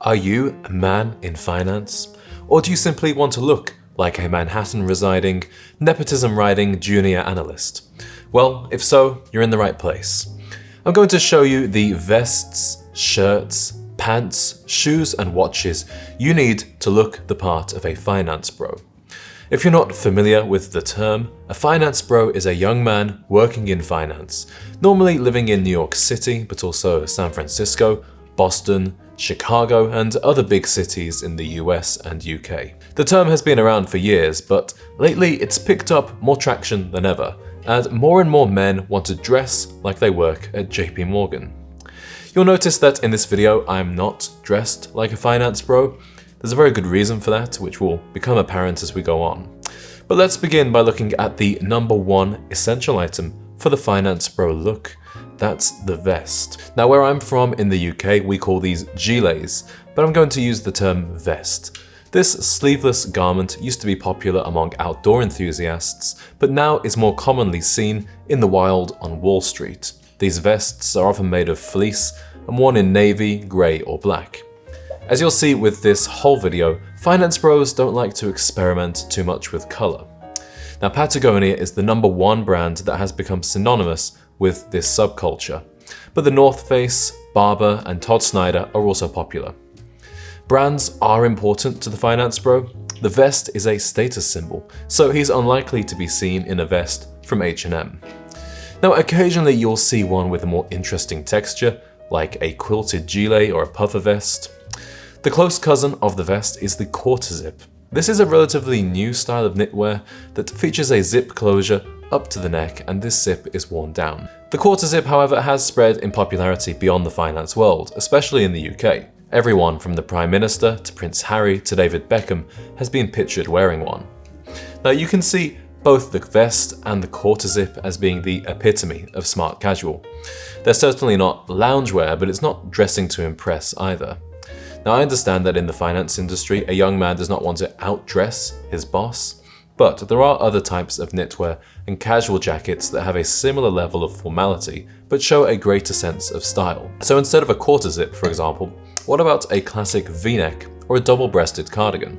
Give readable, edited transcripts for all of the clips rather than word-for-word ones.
Are you a man in finance? Or do you simply want to look like a Manhattan-residing, nepotism-riding junior analyst? Well, if so, you're in the right place. I'm going to show you the vests, shirts, pants, shoes and watches you need to look the part of a finance bro. If you're not familiar with the term, a finance bro is a young man working in finance, normally living in New York City, but also San Francisco, Boston, Chicago, and other big cities in the US and UK. The term has been around for years, but lately it's picked up more traction than ever, and more men want to dress like they work at JP Morgan. You'll notice that in this video I'm not dressed like a finance bro. There's a very good reason for that, which will become apparent as we go on. But let's begin by looking at the number one essential item for the finance bro look. That's the vest. Now, where I'm from in the UK, we call these gilets, but I'm going to use the term vest. This sleeveless garment used to be popular among outdoor enthusiasts, but now is more commonly seen in the wild on Wall Street. These vests are often made of fleece and worn in navy, grey or black. As you'll see with this whole video, finance bros don't like to experiment too much with colour. Now, Patagonia is the number one brand that has become synonymous with this subculture, but the North Face, Barbour and Todd Snyder are also popular. Brands are important to the finance bro. The vest is a status symbol, so he's unlikely to be seen in a vest from H&M. Now, occasionally you'll see one with a more interesting texture, like a quilted gilet or a puffer vest. The close cousin of the vest is the quarter zip. This is a relatively new style of knitwear that features a zip closure up to the neck, and this zip is worn down. The quarter zip, however, has spread in popularity beyond the finance world, especially in the UK. Everyone from the Prime Minister to Prince Harry to David Beckham has been pictured wearing one. Now, you can see both the vest and the quarter zip as being the epitome of smart casual. They're certainly not loungewear, but it's not dressing to impress either. Now, I understand that in the finance industry, a young man does not want to outdress his boss, but there are other types of knitwear and casual jackets that have a similar level of formality, but show a greater sense of style. So instead of a quarter zip, for example, what about a classic V-neck or a double-breasted cardigan?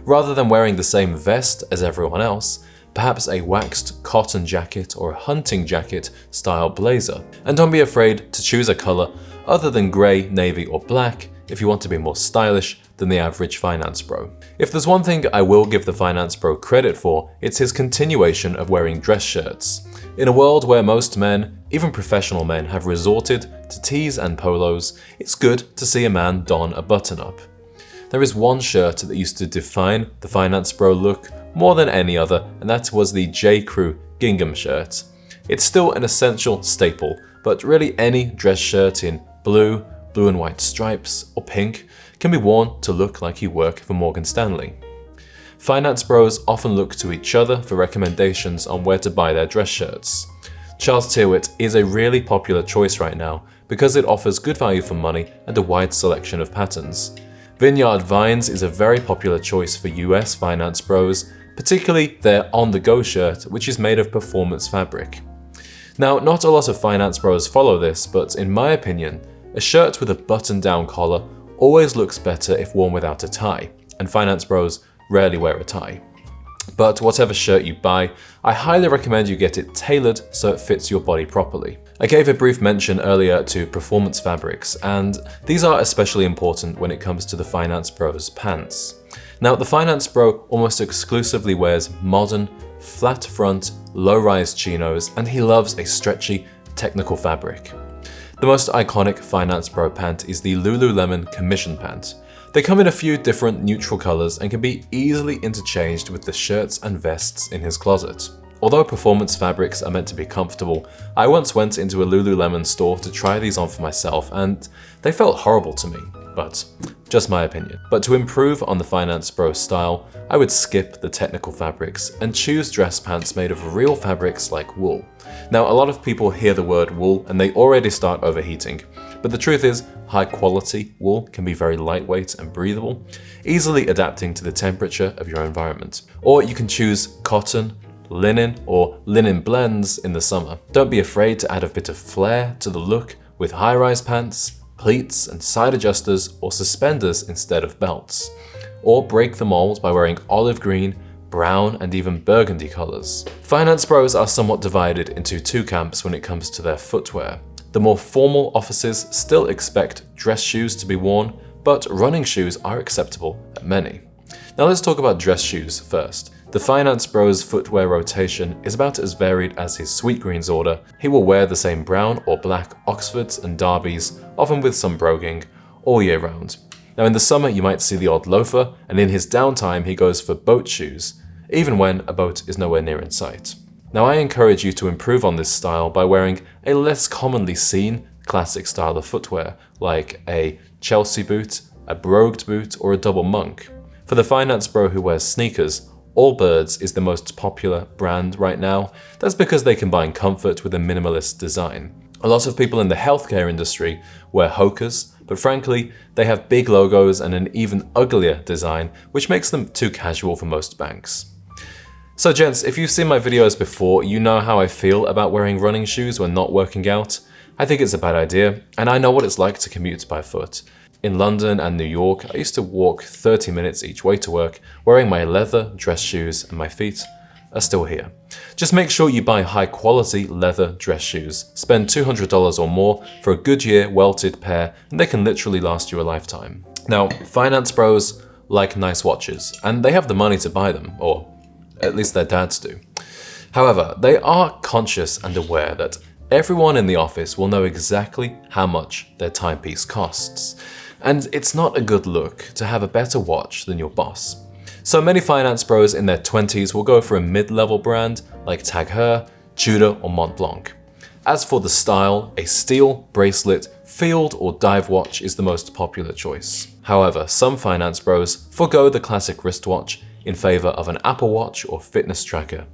Rather than wearing the same vest as everyone else, perhaps a waxed cotton jacket or a hunting jacket style blazer. And don't be afraid to choose a color other than grey, navy or black if you want to be more stylish than the average finance bro. If there's one thing I will give the finance bro credit for, it's his continuation of wearing dress shirts. In a world where most men, even professional men, have resorted to tees and polos, it's good to see a man don a button-up. There is one shirt that used to define the finance bro look more than any other, and that was the J. Crew gingham shirt. It's still an essential staple, but really any dress shirt in blue and white stripes, or pink can be worn to look like you work for Morgan Stanley. Finance bros often look to each other for recommendations on where to buy their dress shirts. Charles Tyrwhitt is a really popular choice right now because it offers good value for money and a wide selection of patterns. Vineyard Vines is a very popular choice for US finance bros, particularly their on-the-go shirt, which is made of performance fabric. Now, not a lot of finance bros follow this, but in my opinion, a shirt with a button-down collar always looks better if worn without a tie, and finance bros rarely wear a tie. But whatever shirt you buy, I highly recommend you get it tailored so it fits your body properly. I gave a brief mention earlier to performance fabrics, and these are especially important when it comes to the finance bro's pants. Now, the finance bro almost exclusively wears modern, flat front, low-rise chinos, and he loves a stretchy, technical fabric. The most iconic finance bro pant is the Lululemon Commission pant. They come in a few different neutral colors and can be easily interchanged with the shirts and vests in his closet. Although performance fabrics are meant to be comfortable, I once went into a Lululemon store to try these on for myself, and they felt horrible to me, but just my opinion. But to improve on the finance bro style, I would skip the technical fabrics and choose dress pants made of real fabrics like wool. Now, a lot of people hear the word wool and they already start overheating, but the truth is, high quality wool can be very lightweight and breathable, easily adapting to the temperature of your environment. Or you can choose cotton, linen, or linen blends in the summer. Don't be afraid to add a bit of flair to the look with high-rise pants, pleats and side adjusters or suspenders instead of belts. Or break the mold by wearing olive green, brown, and even burgundy colors. Finance bros are somewhat divided into two camps when it comes to their footwear. The more formal offices still expect dress shoes to be worn, but running shoes are acceptable at many. Now let's talk about dress shoes first. The finance bro's footwear rotation is about as varied as his Sweetgreens order. He will wear the same brown or black Oxfords and Derbys, often with some broguing, all year round. Now in the summer you might see the odd loafer, and in his downtime he goes for boat shoes, even when a boat is nowhere near in sight. Now I encourage you to improve on this style by wearing a less commonly seen classic style of footwear, like a Chelsea boot, a brogued boot, or a double monk. For the finance bro who wears sneakers, Allbirds is the most popular brand right now. That's because they combine comfort with a minimalist design. A lot of people in the healthcare industry wear Hokas, but frankly, they have big logos and an even uglier design, which makes them too casual for most banks. So gents, if you've seen my videos before, you know how I feel about wearing running shoes when not working out. I think it's a bad idea, and I know what it's like to commute by foot. In London and New York, I used to walk 30 minutes each way to work, wearing my leather dress shoes, and my feet are still here. Just make sure you buy high quality leather dress shoes. Spend $200 or more for a Goodyear welted pair, and they can literally last you a lifetime. Now, finance bros like nice watches, and they have the money to buy them, or at least their dads do. However, they are conscious and aware that everyone in the office will know exactly how much their timepiece costs. And it's not a good look to have a better watch than your boss. So many finance bros in their 20s will go for a mid-level brand like Tag Heuer, Tudor, or Montblanc. As for the style, a steel, bracelet, field, or dive watch is the most popular choice. However, some finance bros forgo the classic wristwatch in favor of an Apple Watch or fitness tracker.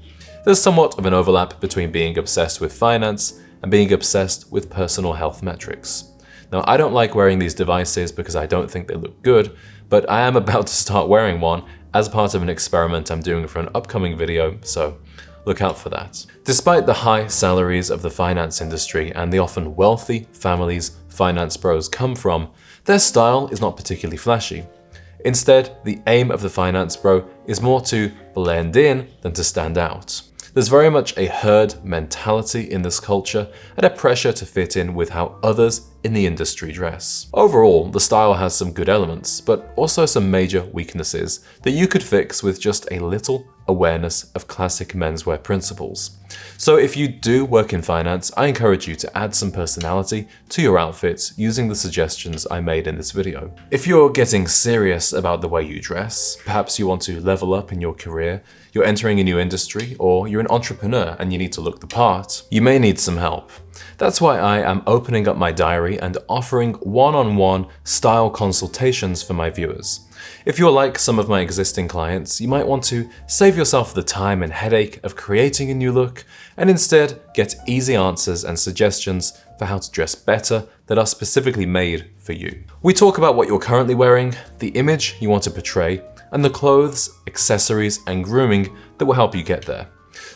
There's somewhat of an overlap between being obsessed with finance and being obsessed with personal health metrics. Now, I don't like wearing these devices because I don't think they look good, but I am about to start wearing one as part of an experiment I'm doing for an upcoming video, so look out for that. Despite the high salaries of the finance industry and the often wealthy families finance bros come from, their style is not particularly flashy. Instead, the aim of the finance bro is more to blend in than to stand out. There's very much a herd mentality in this culture and a pressure to fit in with how others in the industry dress. Overall, the style has some good elements, but also some major weaknesses that you could fix with just a little awareness of classic menswear principles. So if you do work in finance, I encourage you to add some personality to your outfits using the suggestions I made in this video. If you're getting serious about the way you dress, perhaps you want to level up in your career, you're entering a new industry, or you're an entrepreneur and you need to look the part, you may need some help. That's why I am opening up my diary and offering one-on-one style consultations for my viewers. If you're like some of my existing clients, you might want to save yourself the time and headache of creating a new look and instead get easy answers and suggestions for how to dress better that are specifically made for you. We talk about what you're currently wearing, the image you want to portray, and the clothes, accessories, and grooming that will help you get there.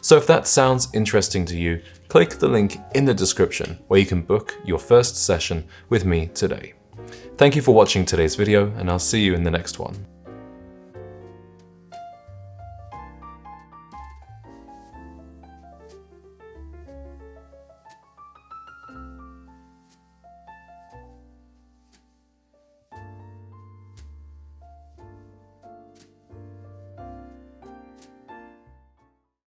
So if that sounds interesting to you, click the link in the description where you can book your first session with me today. Thank you for watching today's video, and I'll see you in the next one.